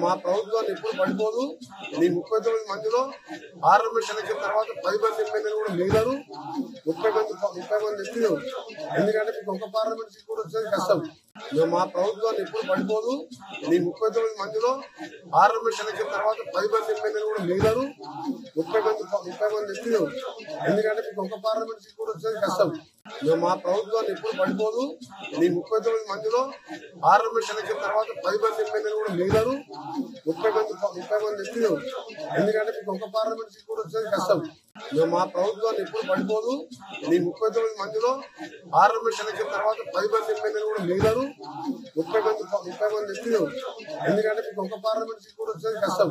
మా ప్రభుత్వాన్ని ఎప్పుడు పడిపోదు. ఈ 39 మందిలో పార్లమెంట్ ఎన్నికల తర్వాత 10 మంది ఎమ్మెల్యేలు కూడా మిగిలారు. 30 మంది ఎంపీలు. ఎందుకంటే మీకు ఒక పార్లమెంట్ సీట్ కూడా వచ్చేది కష్టం. మా ప్రభుత్వాన్ని ఎప్పుడు పడిపోదు. ఈ 39 మందిలో పార్లమెంట్ ఎన్నికల తర్వాత 10 మంది ఎమ్మెల్యేలు కూడా మిగిలారు. 30 మంది ఎంపీలు. ఎందుకంటే మీకు ఒక పార్లమెంట్ సీట్ కూడా వచ్చేది కష్టం. మా ప్రభుత్వాన్ని ఎప్పుడు పడిపోదు. ఈ 39 మందిలో పార్లమెంట్ ఎన్నికల తర్వాత 10 మంది ఎమ్మెల్యేలు కూడా మిగిలారు. 30 మంది ఎంపీలు. ఎందుకంటే మీకు ఒక పార్లమెంట్ సీట్ కూడా వచ్చేది కష్టం. మా ప్రభుత్వాన్ని ఎప్పుడు పడిపోదు. ఈ 39 మందిలో పార్లమెంట్ ఎన్నికల తర్వాత 10 మంది ఎమ్మెల్యేలు కూడా మిగిలారు. 30 మంది ఎంపీలు. ఎందుకంటే మీకు ఒక పార్లమెంట్ సీట్ కూడా వచ్చేది కష్టం.